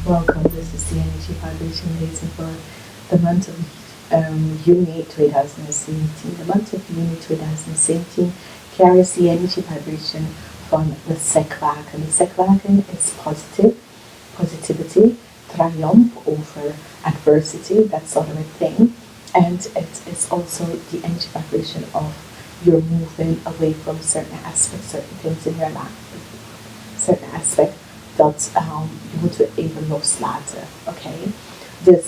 Welcome, this is the energy vibration reading for the month of Juni 2017. The month of Juni 2017 carries the energy vibration from the Sekwagen. The Sekwagen is positivity, triumph over adversity, that sort of a thing. And it is also the energy vibration of you're moving away from certain aspects, certain things in your life, certain aspects dat je moet even loslaten. Oké? Dus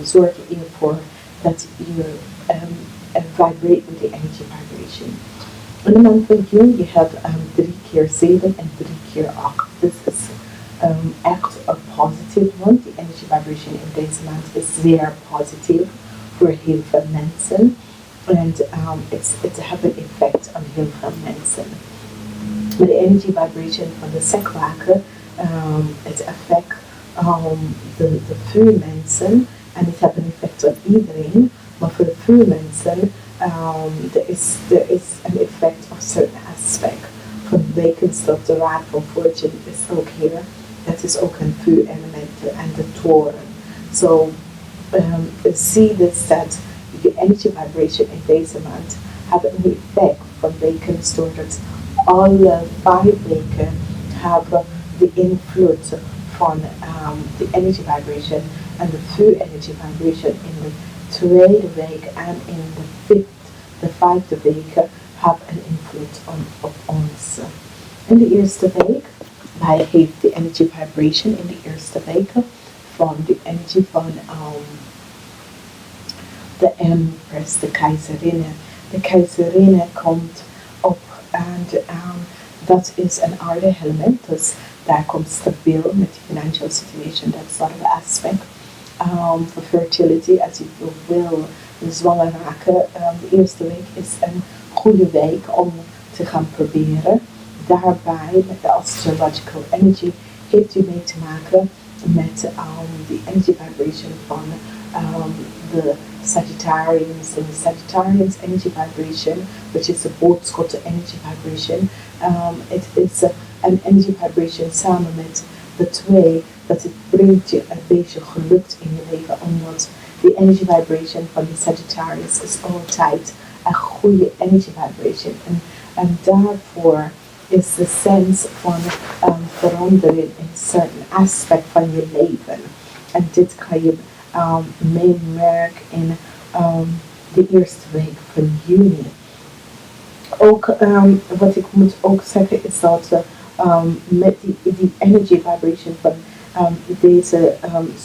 zorg er even voor dat je vibrate with the energy vibration. In de maand van juni je hebt 3 keer 7 en 3 keer 8. This is echt a positive one. The energy vibration in deze maand is zeer positief voor heel veel mensen. And it have an effect on heel veel mensen. But the energy vibration from the Sekwagen, it affects the few mensen and it has an effect on iedereen. Maar voor de few mensen, there is an effect of certain aspect. Van Wekenstop, de Raad van Fortune is ook hier. Dat is ook een vuur element en de toren. So see this that the energy vibration in deze maand have an effect van Wekenstop dat alle 5 weken hebben de invloed van de energy vibration en de vuur energy vibration in de tweede week en in de 5e week hebben een invloed op ons. In de eerste week, wij heeft de energy vibration in de eerste weken van de energy van de Empress, de keizerin. De keizerin komt op en dat is een aarde element, dus daar komt stabiel met de financial situation, dat is een aspect. For fertility, als je wil zwanger raken, de eerste week is een goede week om te gaan proberen. Daarbij, met de astrological energy, heeft u mee te maken met de energy vibration van the Sagittarians and the Sagittarians energy vibration, which is the boodschot energy vibration. It is an energy vibration samen met de twee, dat het brengt je een beetje geluk in je leven, omdat de energy vibration van de Sagittarius is altijd een goede energy vibration. En daarvoor is de sens van verandering in certain aspect van je leven. En dit kan je meemerken in de eerste week van juni. Ook wat ik moet ook zeggen is dat met die energy vibration van deze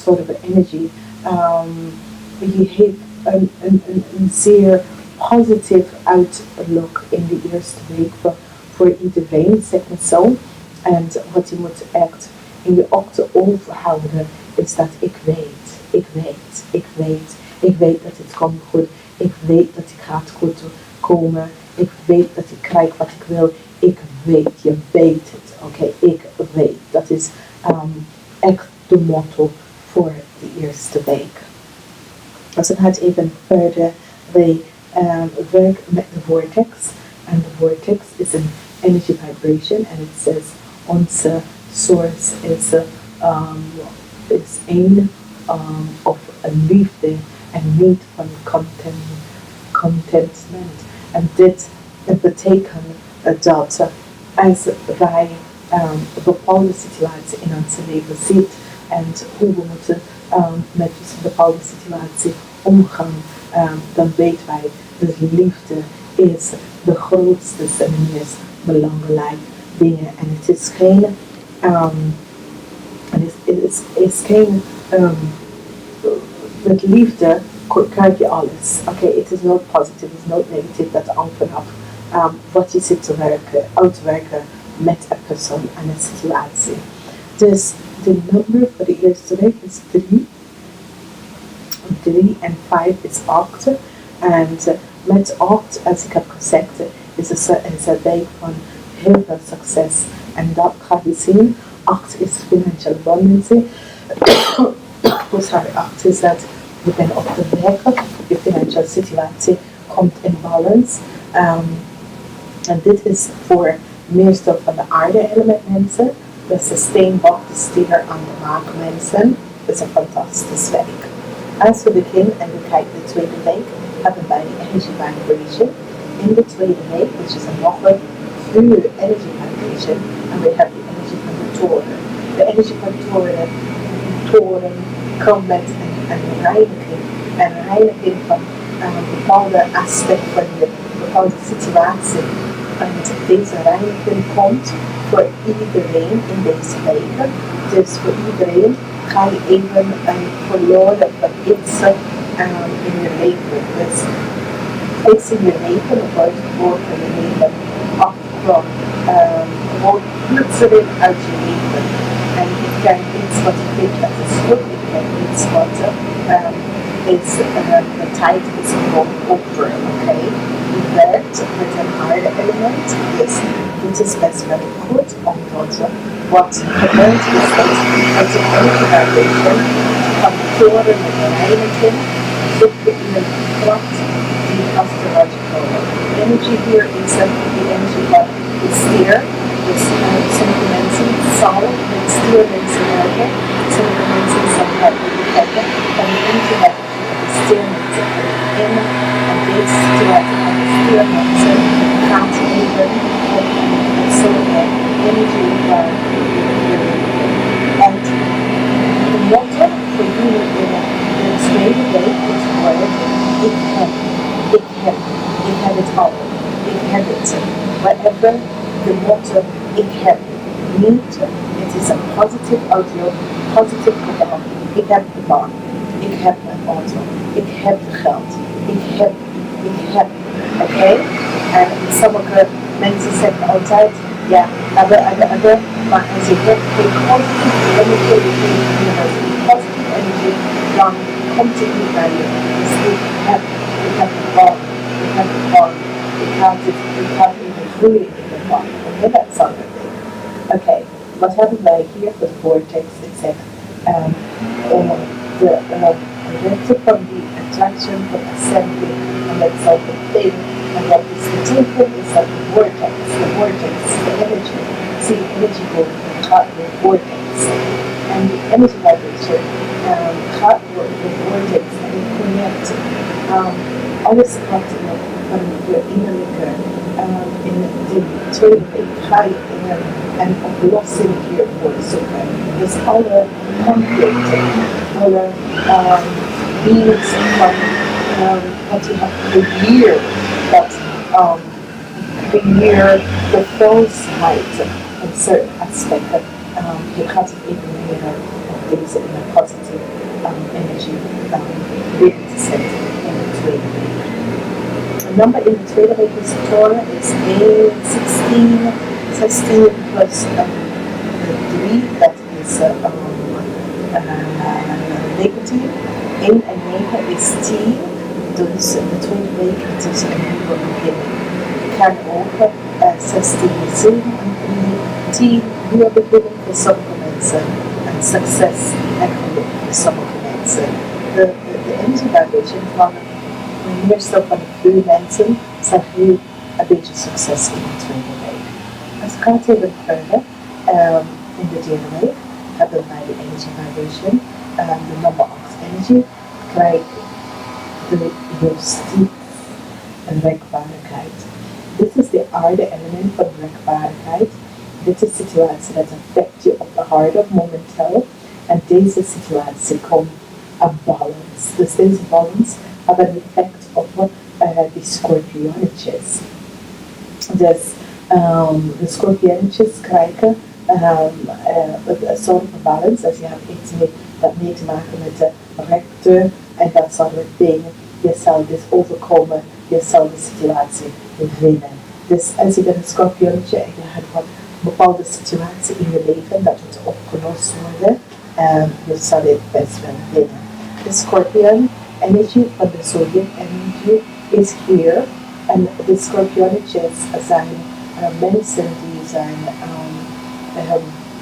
soort of energy, je heeft een zeer positief outlook in de eerste week voor iedereen, zeg maar zo. En wat je moet echt in je ogen overhouden is dat ik weet dat het komt goed. Ik weet dat het gaat goed komen. Ik weet dat ik krijg wat ik wil. Ik weet, je weet het. Oké, ik weet. Dat is echt de motto voor de eerste week. Als we gaat even verder, wij werken met de vortex. En de vortex is een energy vibration. En het says onze source is een of een liefde en niet van contentment. En dit betekent dat als wij een bepaalde situatie in ons leven zien en hoe we moeten met een bepaalde situatie omgaan, dan weten wij dat liefde is de grootste en meest belangrijke dingen. En het is geen met liefde krijg je alles. Oké, het is not positive, het is not negative, dat hangt vanaf wat je zit te uitwerken met een persoon en een situatie. Dus de nummer voor de eerste week is 3. 3 en 5 is 8. En met 8, als ik heb gezegd, is een week van heel veel succes. En dat ga je zien. 8 is financial abundance. Sorry, 8 is dat je bent op de weg, je financiële situatie komt in balance. En dit is voor meestal van de aarde elementen. Dat is de steenbok, de stier aan de maakmensen. Dat is een fantastisch werk. Als we beginnen en we kijken de tweede week, hebben wij de energy vibration. In de tweede week, which is een nog een vuur energy vibration, en we hebben de energie van de toren. De energie van toren komt met een reiniging. Een reiniging van een bepaalde aspect van je bepaalde situatie. En deze reiniging komt voor iedereen in deze weken. Dus voor iedereen ga je even een verloren van iets in je leven. Dus iets in je leven wordt voor je leven afgekomen. Gewoon plotseling uit je leven. En ik ken iets wat ik weet dat is goed. Ik ken iets wat is de tijd is gewoon over. Oké? Je werkt met een harde element. Dus dit is best wel goed omdat wat gebeurt is dat als je energy vibration van toren met de reiniging zoek je in een kracht die astrological energy hier is de energy van de stier. Dus sommige mensen zal met stiermensen werken, sommige mensen zal hebben en de energy van de stiermensen in en deze situatie van de stiermensen gaat even op een soort energy waar en de motto voor jullie in de tweede week is worden ik heb het al, ik heb het, whatever the motto ik heb niet, het is een positive outlook, positive gedachte, ik heb de baan, ik heb mijn auto, ik heb het geld, ik heb, oké? En sommige mensen zeggen altijd, ja, hebben, maar als je hebt geen positieve energie, positive energie, dan komt het niet naar je. Dus ik heb de baan, ik ga even groeien in de baan. Oké, dat is andere ding. Oké, wat hebben wij hier voor de vortex? Ik zeg, de rechte van die attraction, van assembly, en dat is ook een thing. En wat is de teken is dat de vortex, de energy, zie de energy gaat door de vortex. En die energy vibration gaat door de vortex en het connect alles wat van je innerlijke in de tweede week ga je een oplossing hiervoor zoeken. Dus alle conflicten, alle beings van wat je hebt gecreëerd, dat creëert de falsheid in certain aspecten. Je gaat het evalueren op deze in een positieve energie weer te zetten in de tweede week. De nummer in de tweede week is Torah is 16 plus 3, dat is negatief. 1 en 9 is 10, dus in de tweede week het is een nieuwe beginning. Je kan ook 16 is 7 en 3, 10 nieuwe beginning voor sommige mensen en succes en geluk voor sommige mensen. De energy vibration van meestal van de veel mensen zijn heel een beetje succes in de tweede week. Als ik gaat even verder, in de derde week hebben wij de energy vibration, de nummer 8 energy, krijg de justitie en rechtvaardigheid. Dit is de aarde element van rechtvaardigheid. Dit is de situatie dat affect je op de harde momenteel en deze situatie komt een balance. Dus deze balance hebben een effect op die scorpionnetjes. Dus de scorpionnetjes krijgen een soort van balance. Dus je hebt iets mee te maken met de rechter en dat soort dingen. Je zal dus overkomen, je zal de situatie winnen. Dus als je bent een scorpionnetje en je hebt een bepaalde situatie in je leven dat moet opgelost worden, je zal het best wel winnen. De scorpion energy van de zodiac energy is hier. En de scorpionnetjes zijn mensen die zijn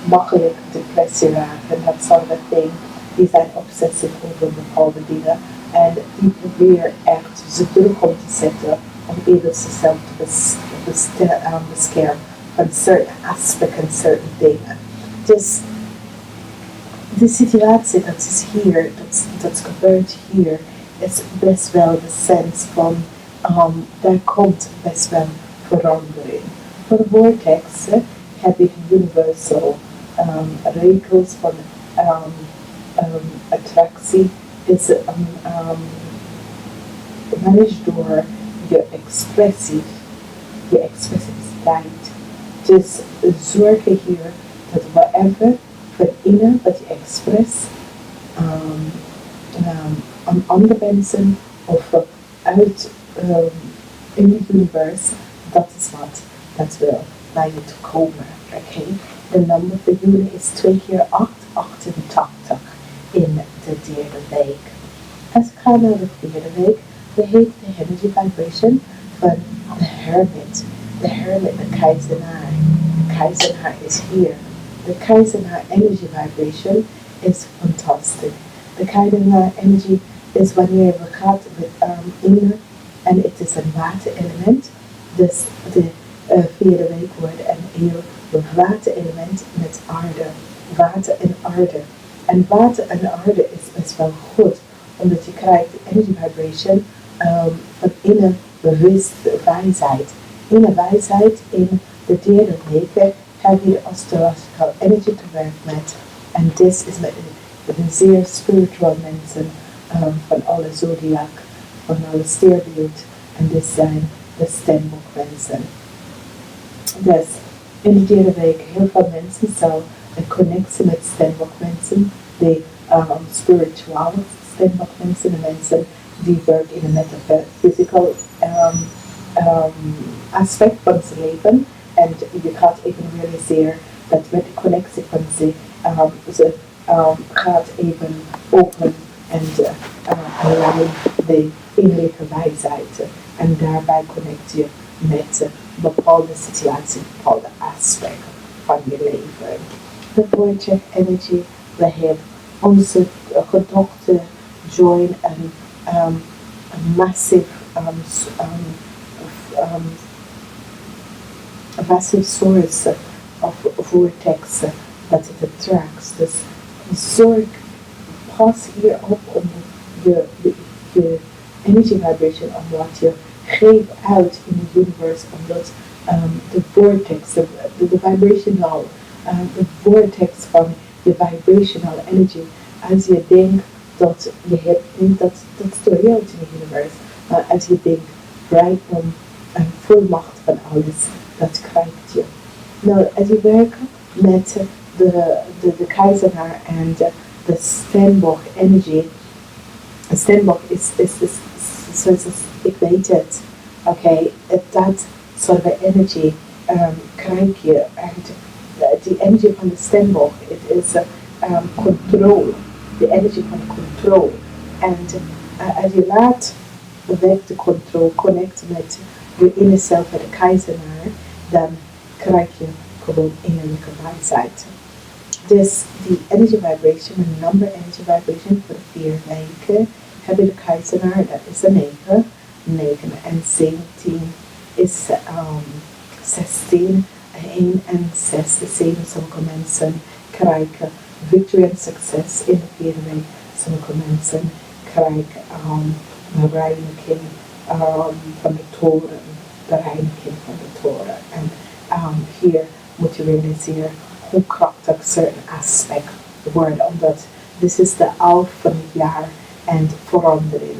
makkelijk depressie raken, dat soort van dingen. Die zijn obsessief over bepaalde dingen. En die proberen echt ze druk om te zetten om even zichzelf te beschermen van certain aspecten, certain dingen. Dus de situatie dat is hier, dat gebeurt hier, is best wel de sens van, daar komt best wel verandering. Voor de vortexen heb ik universal regels van attractie is managed door je expressiviteit. Dus zorg hier dat whatever van innen wat je express aan andere mensen of uit in het universe, dat is wat dat wil naar je toe komen. Okay? De nummer voor jullie is 2 keer 8, 88 in de derde week. Als ik ga naar de vierde week, we heeft de energy vibration van de hermit. De hermit, de keizenaar. De keizenaar is hier. De keizenaar energy vibration is fantastisch. De keizenaar energy is wanneer we gaan met inner en het is een waterelement. Dus de vierde week wordt een heel waterelement met aarde. Water en aarde. En water en aarde is best wel goed, omdat je krijgt de energy vibration van inner bewust wijsheid. Inner wijsheid in de derde week heb je de astrological energy te werken met. En dit is met een zeer spiritual mensen van alle zodiac, van alle sterrenbeeld. En dit zijn de stembokmensen. Dus in de derde week heel veel mensen zal een connectie met stembokmensen, de spiritual stembokmensen, de mensen die werken in een metaphysical aspect van zijn leven. En je gaat even realiseren dat met de connectie van ze gaat even open en alleen de innerlijke wijsheid. En daarbij connect je met bepaalde situatie, bepaalde aspect van je leven. De vortje energy, we hebben onze gedachten, join en massive source of vortex dat het attracts. Dus zorg, pas hier op om je energy vibration, om wat je geeft uit in het universe, omdat de vortex, de vibrational, de vortex van je vibrational energy, als je denkt dat je hebt, dat is de reality in het universe, maar als je denkt rijkdom en volmacht van alles, dat krijgt je. Nou, als je werkt met de keizenaar en de stembok energy, een stembok is zoals ik weet het, oké, dat soort energy krijg je. En die energy van de stembok, het is controle, de energy van controle. En als je laat weg de controle, connect met je inner zelf en de keizenaar, dan krijg je gewoon innerlijke wijsheid. Dus die energy vibration, een number energy vibration voor de 4 weken, heb je de keizenaar, dat is een 9. 9 en 17 is 16. 1 en 6, 7, sommige mensen krijgen victory en succes in de 4 week. Sommige mensen krijgen reiniging van de toren, de reiniging van de toren. En hier moet je realiseren hoe krachtig certain aspect worden, omdat dit is de 11 van het jaar en verandering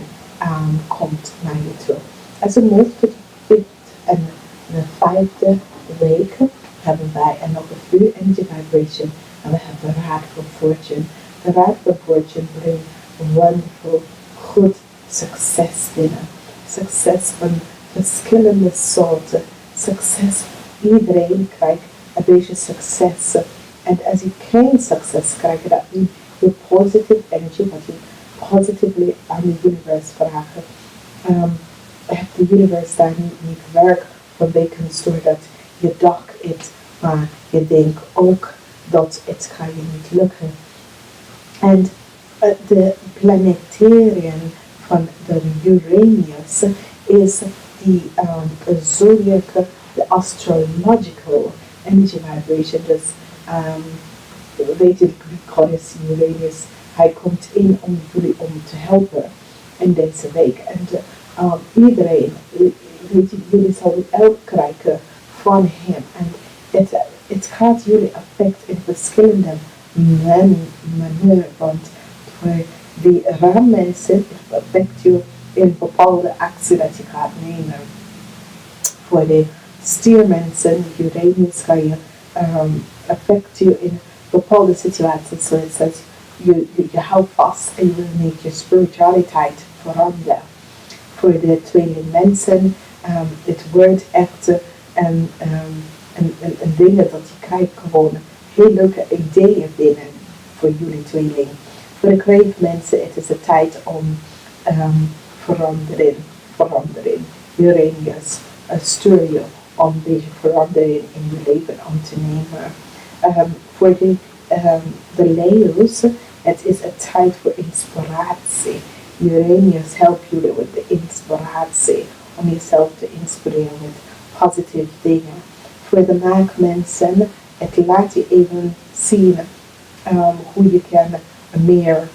komt naar je toe. Als we move to the 5th en de 5e week hebben wij nog een vuur energy vibration en we hebben de raad van fortune. De raad van fortune brengt wonderful, goed succes binnen. Succes van verschillende soorten. Succes, iedereen krijgt een beetje succes. En als je geen succes krijgt, dat means je positive energy, wat je positively aan de universe vragen. Heeft de universe daar niet werk van betekent dat je dacht het, maar je denkt ook dat het ga je niet lukken. En de planetariën van de Uranus is die zodiac, de astrological energy vibration. Dus weet je, de Greek goddess Uranus, hij komt in om jullie om te helpen in deze week. En iedereen, weet je, jullie zullen elk krijgen van hem. En het gaat jullie affect in verschillende manieren. Want voor die raammensen affect je in bepaalde actie dat je gaat nemen. Voor de stiermensen, Uranus, ga je affect je in bepaalde situaties. Zoals dat je houdt vast en je wil niet je spiritualiteit veranderen. Voor de tweelingmensen, het wordt echt een dingen dat je krijgt gewoon heel leuke ideeën binnen voor jullie tweeling. Voor de kreefmensen, het is de tijd om verandering. Uranus stuur je om een beetje verandering in je leven om te nemen. Voor de Leo's, het is een tijd voor inspiratie. Uranus helpt jullie met de inspiratie om jezelf te inspireren met positieve dingen. Voor de maakmensen, het laat je even zien hoe je kan meer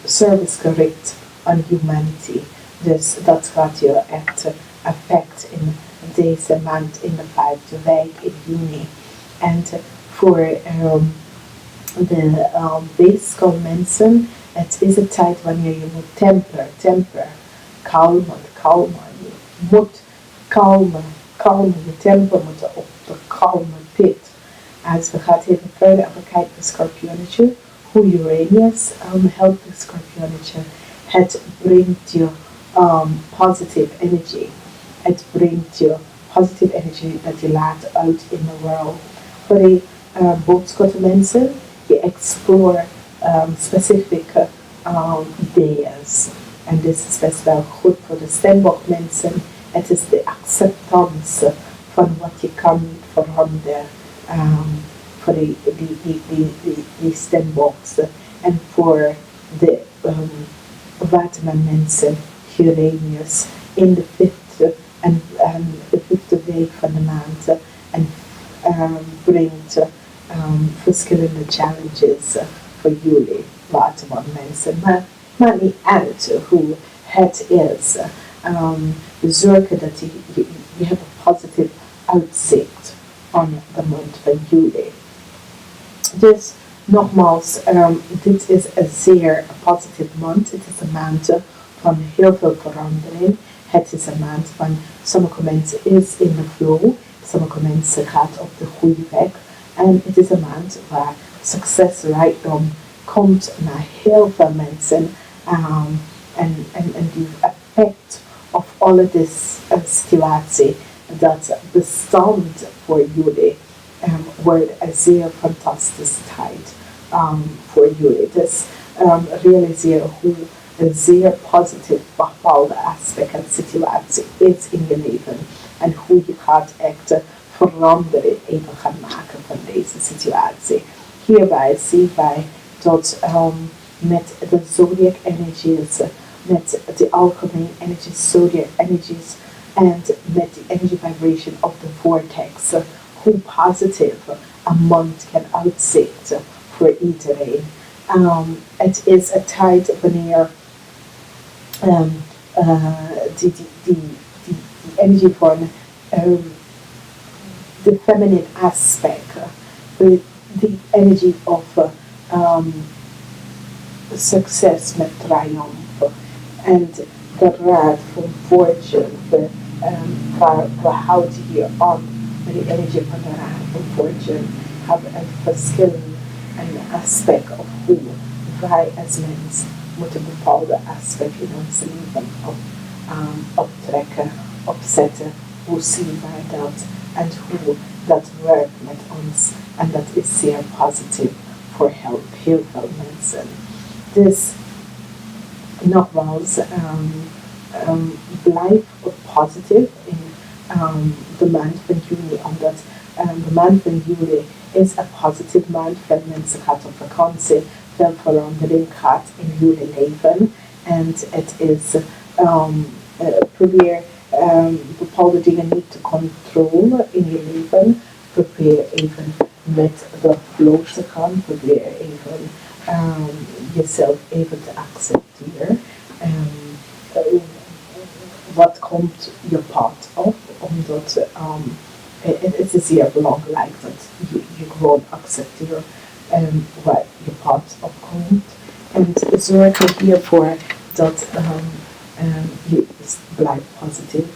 servicegericht aan humanity. Dus dat gaat je echt effect in deze maand in de 5e week in juni. En voor de weegskalmensen, het is een tijd wanneer je moet temper, kalmen. Je moet kalmen. Je temper moet op de kalme pit. Als we gaan even verder en we kijken naar Scorpionnetje, hoe Uranus helpt de Scorpionnetje. Het brengt je positive energy. Het brengt je positive energy dat je laat uit in de wereld. Voor de boodschappenmensen, je explore specifieke ideeën. En dit is best wel goed voor de steenbokmensen. Het is de acceptance van wat je kan veranderen voor die steenboksen. En voor de watermanmensen, Uranus, in de 5e en de 5e week van de maand. En brengt verschillende challenges voor jullie watermanmensen. Maar maakt niet uit hoe het is. Zorgen dat je hebt een positief uitzicht aan de maand van juli. Dus nogmaals, dit is een zeer positieve maand. Het is een maand van heel veel verandering. Het is een maand van sommige mensen is in de flow, sommige mensen gaat op de goede weg. En het is een maand waar succes, rijkdom komt naar heel veel mensen. En die effect of alle deze situatie dat bestand voor jullie wordt een zeer fantastische tijd voor jullie. Dus realiseren hoe een zeer positief bepaalde aspect en situatie is in je leven. En hoe je gaat echt verandering even gaan maken van deze situatie. Hierbij zien wij dat met de zodiac energies, met de algemeen energies, zodiac energies en met de energy vibration of the vortex, hoe positief een maand kan uitzichten voor iedereen. Het is een tijd wanneer die energie van the feminine aspect, the energy of success met triumph en de raad van fortune, we houden hier aan met de energie van de raad van fortune, hebben een verschillende aspect of hoe wij als mens moeten bepaalde aspecten in ons leven optrekken, opzetten. Hoe zien wij dat en hoe dat werkt met ons. En dat is zeer positief voor heel veel mensen. Dus nogmaals, blijf positief in de maand van juni, omdat de maand van juli is een positieve maand. Veel mensen gaan op vakantie, veel verandering gaat in jullie leven. En het is, probeer bepaalde dingen niet te controleren in je leven. Probeer even met de flow te gaan. Probeer even jezelf even te accepteren. Wat komt je pad op? Omdat het is heel belangrijk dat je gewoon accepteert wat je pad opkomt. En zorg er hiervoor dat je blijft positief.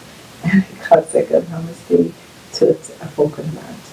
En ik ga zeggen namaste tot volgende maand.